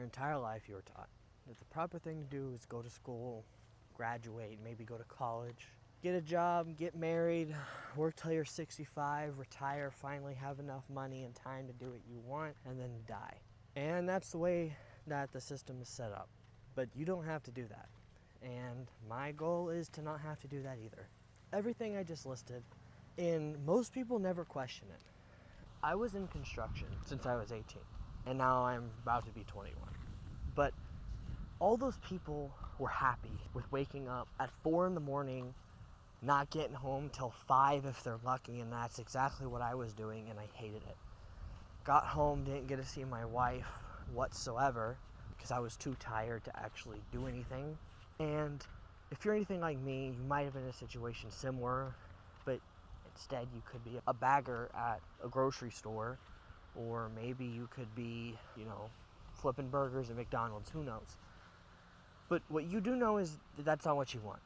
entire life you were taught that the proper thing to do is go to school, graduate, maybe go to college, get a job, get married, work till you're 65, retire, finally have enough money and time to do what you want, and then die. And that's the way that the system is set up. But you don't have to do that. And my goal is to not have to do that either. Everything I just listed, and most people never question it. I was in construction since I was 18, and now I'm about to be 21. But all those people were happy with waking up at 4 in the morning, not getting home till 5 if they're lucky, and that's exactly what I was doing, and I hated it. Got home, didn't get to see my wife whatsoever because I was too tired to actually do anything. And if you're anything like me, you might have been in a situation similar, but instead you could be a bagger at a grocery store, or maybe you could be, flipping burgers at McDonald's, who knows. But what you do know is that that's not what you want.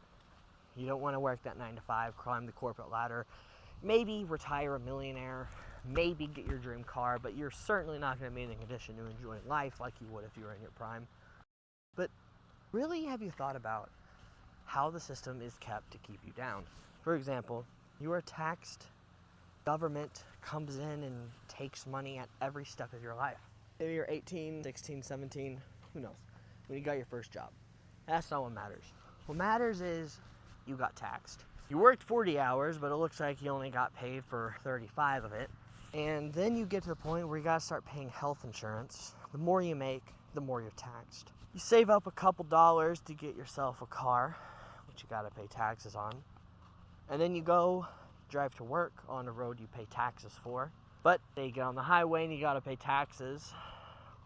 You don't want to work that 9 to 5, climb the corporate ladder, maybe retire a millionaire, maybe get your dream car, but you're certainly not going to be in a condition to enjoy life like you would if you were in your prime. But really, have you thought about how the system is kept to keep you down? For example, you are taxed, government comes in and takes money at every step of your life. Maybe you're 18, 16, 17, who knows, when you got your first job. That's not what matters. What matters is you got taxed. You worked 40 hours, but it looks like you only got paid for 35 of it. And then you get to the point where you gotta start paying health insurance. The more you make, the more you're taxed. You save up a couple dollars to get yourself a car, which you gotta pay taxes on. And then you go drive to work on a road you pay taxes for. But then you get on the highway and you gotta pay taxes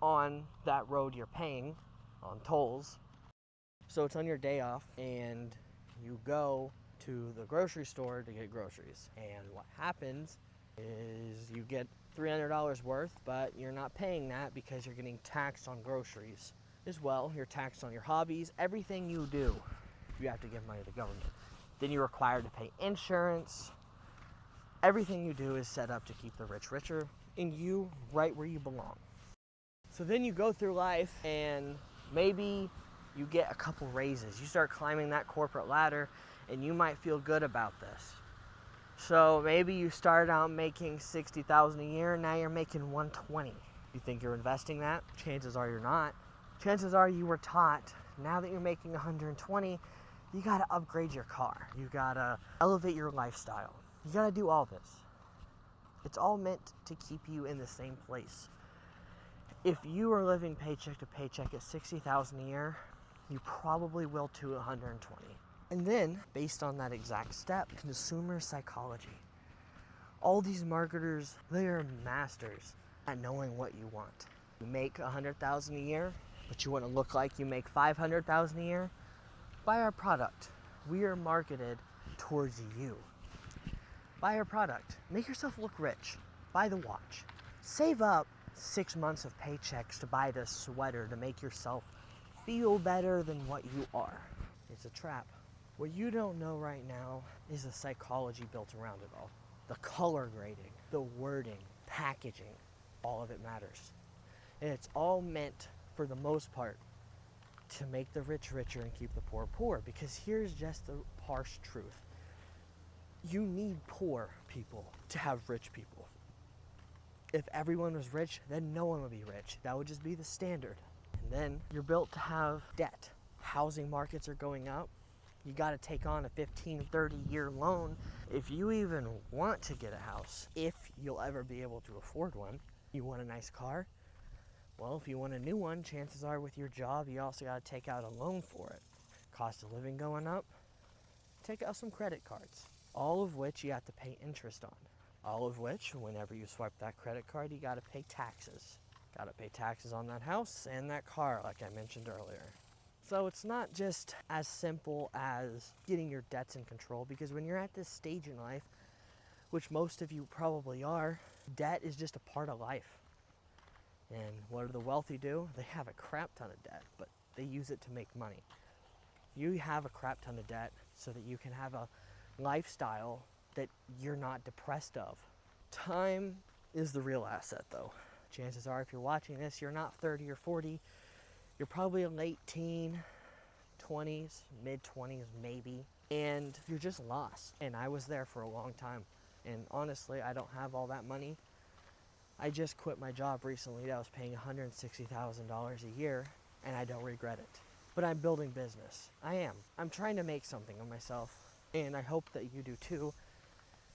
on that road you're paying, on tolls. So it's on your day off and you go to the grocery store to get groceries. And what happens is you get $300 worth, but you're not paying that because you're getting taxed on groceries as well. You're taxed on your hobbies. Everything you do, you have to give money to the government. Then you're required to pay insurance. Everything you do is set up to keep the rich richer and you right where you belong. So then you go through life and maybe you get a couple raises. You start climbing that corporate ladder and you might feel good about this. So maybe you started out making $60,000 a year and now you're making $120,000. You think you're investing that? Chances are you're not. Chances are you were taught, now that you're making $120,000, you gotta upgrade your car. You gotta elevate your lifestyle. You gotta do all this. It's all meant to keep you in the same place. If you are living paycheck to paycheck at $60,000 a year, you probably will to $120,000. And then, based on that exact step, consumer psychology. All these marketers, they are masters at knowing what you want. You make $100,000 a year, but you want to look like you make $500,000 a year? Buy our product. We are marketed towards you. Buy our product. Make yourself look rich. Buy the watch. Save up 6 months of paychecks to buy this sweater to make yourself feel better than what you are. It's a trap. What you don't know right now is the psychology built around it all. The color grading, the wording, packaging, all of it matters. And it's all meant, for the most part, to make the rich richer and keep the poor poor. Because here's just the harsh truth. You need poor people to have rich people. If everyone was rich, then no one would be rich. That would just be the standard. And then you're built to have debt. Housing markets are going up. You got to take on a 15, 30-year loan if you even want to get a house, if you'll ever be able to afford one. You want a nice car? Well, if you want a new one, chances are with your job, you also got to take out a loan for it. Cost of living going up? Take out some credit cards, all of which you have to pay interest on. All of which, whenever you swipe that credit card, you got to pay taxes. Got to pay taxes on that house and that car, like I mentioned earlier. So it's not just as simple as getting your debts in control, because when you're at this stage in life, which most of you probably are, debt is just a part of life. And what do the wealthy do? They have a crap ton of debt, but they use it to make money. You have a crap ton of debt so that you can have a lifestyle that you're not depressed of. Time is the real asset, though. Chances are, if you're watching this, you're not 30 or 40, You're probably a late teen, 20s, mid 20s maybe, and you're just lost. And I was there for a long time. And honestly, I don't have all that money. I just quit my job recently that was paying $160,000 a year, and I don't regret it. But I'm building business. I am. I'm trying to make something of myself, and I hope that you do too.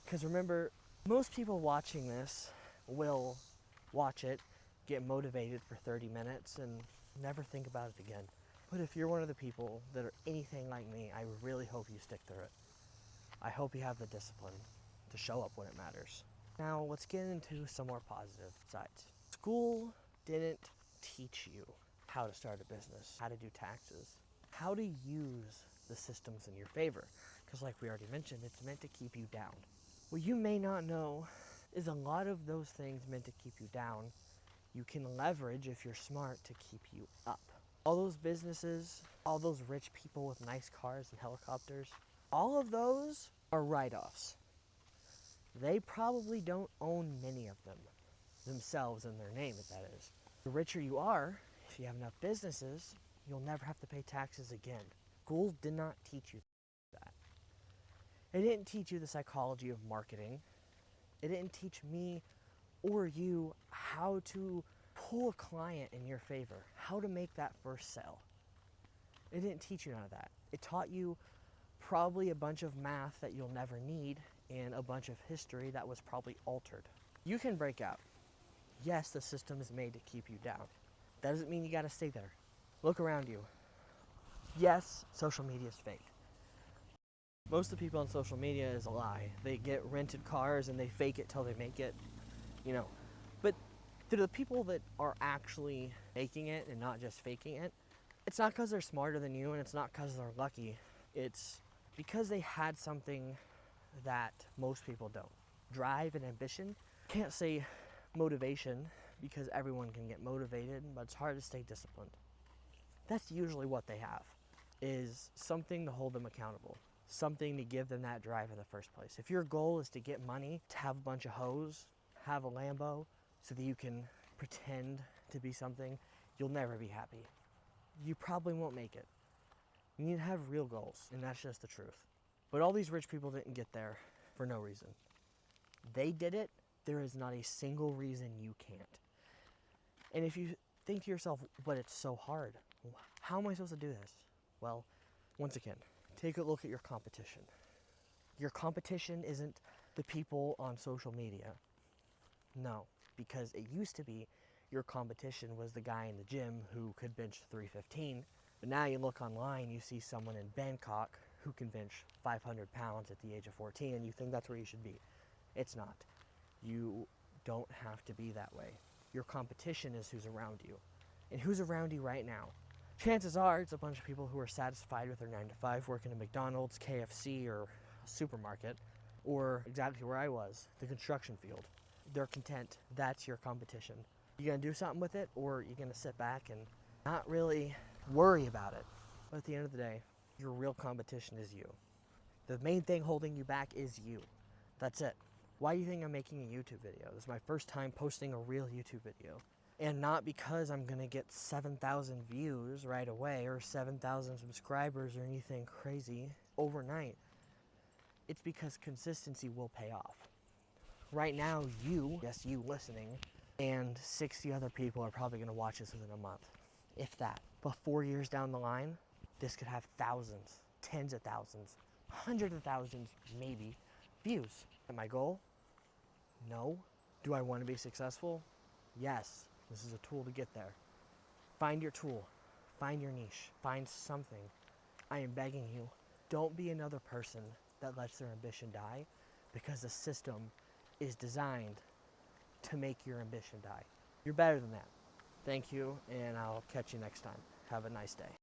Because remember, most people watching this will watch it, get motivated for 30 minutes, and never think about it again. But if you're one of the people that are anything like me, I really hope you stick through it. I hope you have the discipline to show up when it matters. Now, let's get into some more positive sides. School didn't teach you how to start a business, how to do taxes, how to use the systems in your favor. Because like we already mentioned, it's meant to keep you down. What you may not know is a lot of those things meant to keep you down, you can leverage if you're smart to keep you up. All those businesses, all those rich people with nice cars and helicopters, all of those are write-offs. They probably don't own many of them themselves in their name, if that is. The richer you are, if you have enough businesses, you'll never have to pay taxes again. School did not teach you that. It didn't teach you the psychology of marketing. It didn't teach me or you how to pull a client in your favor, how to make that first sale. It didn't teach you none of that. It taught you probably a bunch of math that you'll never need and a bunch of history that was probably altered. You can break out. Yes, the system is made to keep you down. That doesn't mean you gotta stay there. Look around you. Yes, social media is fake. Most of the people on social media is a lie. They get rented cars and they fake it till they make it, you know. But to the people that are actually making it and not just faking it, it's not because they're smarter than you and it's not because they're lucky. It's because they had something that most people don't. Drive and ambition. Can't say motivation because everyone can get motivated, but it's hard to stay disciplined. That's usually what they have, is something to hold them accountable, something to give them that drive in the first place. If your goal is to get money, to have a bunch of hoes, have a Lambo, so that you can pretend to be something, you'll never be happy. You probably won't make it. You need to have real goals, and that's just the truth. But all these rich people didn't get there for no reason. They did it. There is not a single reason you can't. And if you think to yourself, but it's so hard, how am I supposed to do this? Well, once again, take a look at your competition. Your competition isn't the people on social media. No, because it used to be your competition was the guy in the gym who could bench 315. But now you look online, you see someone in Bangkok who can bench 500 pounds at the age of 14, and you think that's where you should be. It's not. You don't have to be that way. Your competition is who's around you. And who's around you right now? Chances are it's a bunch of people who are satisfied with their 9 to 5, working at McDonald's, KFC, or a supermarket, or exactly where I was, the construction field. They're content. That's your competition. You gonna do something with it, or you gonna sit back and not really worry about it? But at the end of the day, your real competition is you. The main thing holding you back is you. That's it. Why do you think I'm making a YouTube video? This is my first time posting a real YouTube video. And not because I'm gonna get 7,000 views right away or 7,000 subscribers or anything crazy overnight. It's because consistency will pay off. Right now, you, yes, you listening, and 60 other people are probably gonna watch this within a month, if that. But 4 years down the line, this could have thousands, tens of thousands, hundreds of thousands, maybe, views. And my goal? No. Do I want to be successful? Yes. This is a tool to get there. Find your tool. Find your niche. Find something. I am begging you, don't be another person that lets their ambition die, because the system is designed to make your ambition die. You're better than that. Thank you, and I'll catch you next time. Have a nice day.